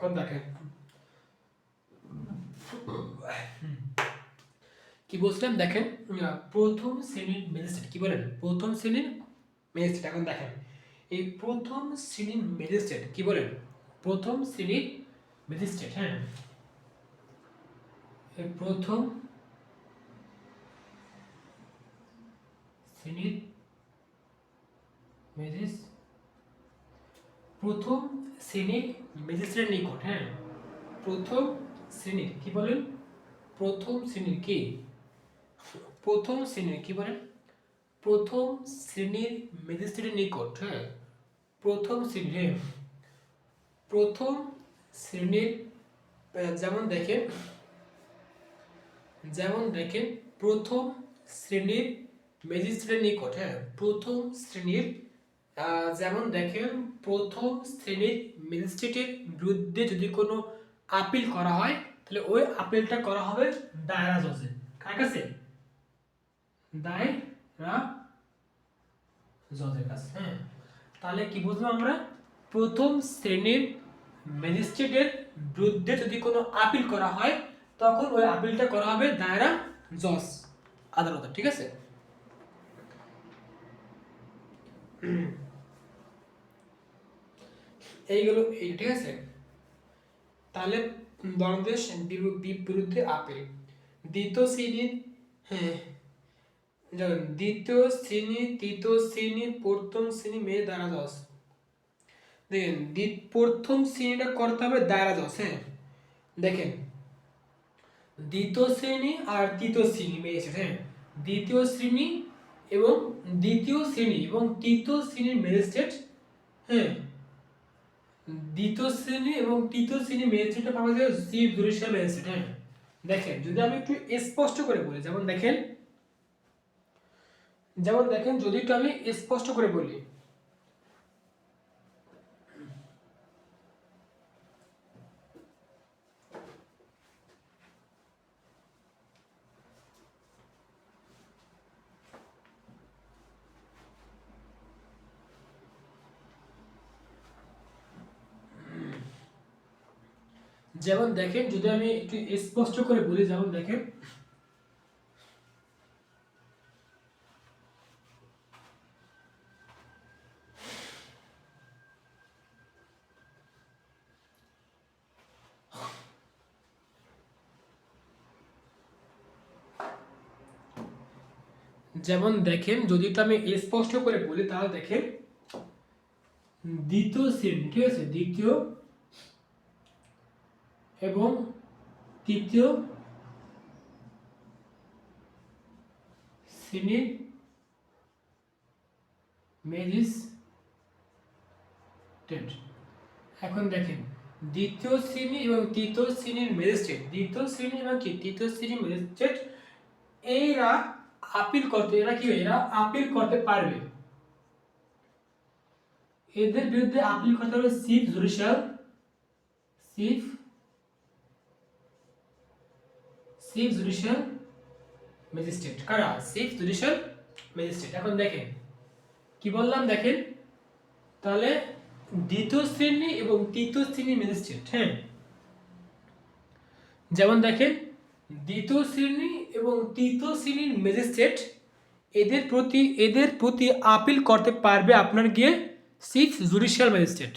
এখন দেখেন কি বলছিলাম, দেখেন প্রথম শ্রেণীর ম্যাজিস্ট্রেট কি বলেন, প্রথম শ্রেণীর ম্যাজিস্ট্রেট। এখন দেখেন এই প্রথম শ্রেণীর ম্যাজিস্ট্রেট কি বলেন, প্রথম শ্রেণীর ম্যাজিস্ট্রেট। হ্যাঁ, এই প্রথম শ্রেণীর প্রথম শ্রেণীর ম্যাজিস্ট্রেটের নিকট। হ্যাঁ, প্রথম শ্রেণীর কি বলেন, প্রথম শ্রেণীর কি, প্রথম শ্রেণীর কি বলেন, প্রথম শ্রেণীর ম্যাজিস্ট্রেটের নিকট। হ্যাঁ, প্রথম শ্রেণীর, হ্যাঁ প্রথম শ্রেণীর যেমন দেখেন, যেমন দেখেন প্রথম শ্রেণীর ম্যাজিস্ট্রেটের নিকট। হ্যাঁ, প্রথম শ্রেণীর যেমন দেখেন প্রথম শ্রেণীর ম্যাজিস্ট্রেটের বিরুদ্ধে যদি কোনো আপিল করা হয় তাহলে ওই আপিলটা করা হবে দায়রা জজে। কার কাছে, দায়রা জজের কাছে। হ্যাঁ, তাহলে কি বুঝলাম আমরা, প্রথম শ্রেণীর ম্যাজিস্ট্রেটের বিরুদ্ধে যদি কোনো আপিল করা হয় তখন ওই আপিলটা করা হবে দায়রা জজ আদালতে। ঠিক আছে, এইগুলো এই, ঠিক আছে। তাহলে দ্বন্দ্বের বিরুদ্ধে আপিল, দ্বিতীয় শ্রেণীর, হ্যাঁ দ্বিতীয় শ্রেণী, তৃতীয় শ্রেণী, প্রথম শ্রেণী মেয়ে দায়রা জজ। দেখেন প্রথম শ্রেণীটা করতে হবে দায়রা জজ। হ্যাঁ, দেখেন দ্বিতীয় শ্রেণী আর তৃতীয় শ্রেণী মেয়ে, হ্যাঁ দ্বিতীয় শ্রেণী এবং দ্বিতীয় শ্রেণী এবং তৃতীয় শ্রেণীর ম্যাজিস্ট্রেট। হ্যাঁ, দ্বিতীয় শ্রেণী এবং তৃতীয় শ্রেণীর ম্যাজিস্ট্রেটটা পাওয়া যায় চিফ জুডিশিয়াল ম্যাজিস্ট্রেট। হ্যাঁ, দেখেন যদি আমি একটু স্পষ্ট করে বলি, যেমন দেখেন, যেমন দেখেন যদি একটু আমি স্পষ্ট করে বলি, যেমন দেখেন যদি আমি একটু স্পষ্ট করে বলি, যেমন দেখেন যেমন দেখেন যদি একটু আমি স্পষ্ট করে বলি তাহলে দেখেন দ্বিতীয় শ্রেণী, ঠিক আছে, দ্বিতীয় এবং তৃতীয় শ্রেণীর ম্যাজিস্ট্রেট। এখন দেখেন দ্বিতীয় শ্রেণী এবং তৃতীয় শ্রেণীর ম্যাজিস্ট্রেট, দ্বিতীয় শ্রেণী এবং তৃতীয় শ্রেণীর ম্যাজিস্ট্রেট এরা আপিল করতে, এরা কি, এরা আপিল করতে পারবে, এদের বিরুদ্ধে আপিল করতে হবে chief judicial, chief judicial magistrate. কারা, চিফ জুডিশিয়াল ম্যাজিস্ট্রেট। এখন দেখেন কি বললাম, দেখেন তাহলে দ্বিতীয় শ্রেণী এবং তৃতীয় শ্রেণীর ম্যাজিস্ট্রেট। হ্যাঁ, যেমন দেখেন দ্বিতীয় শ্রেণী এবং তৃতীয় শ্রেণীর ম্যাজিস্ট্রেট এদের প্রতি আপিল করতে পারবে আপনার গিয়ে চিফ জুডিশিয়াল ম্যাজিস্ট্রেট।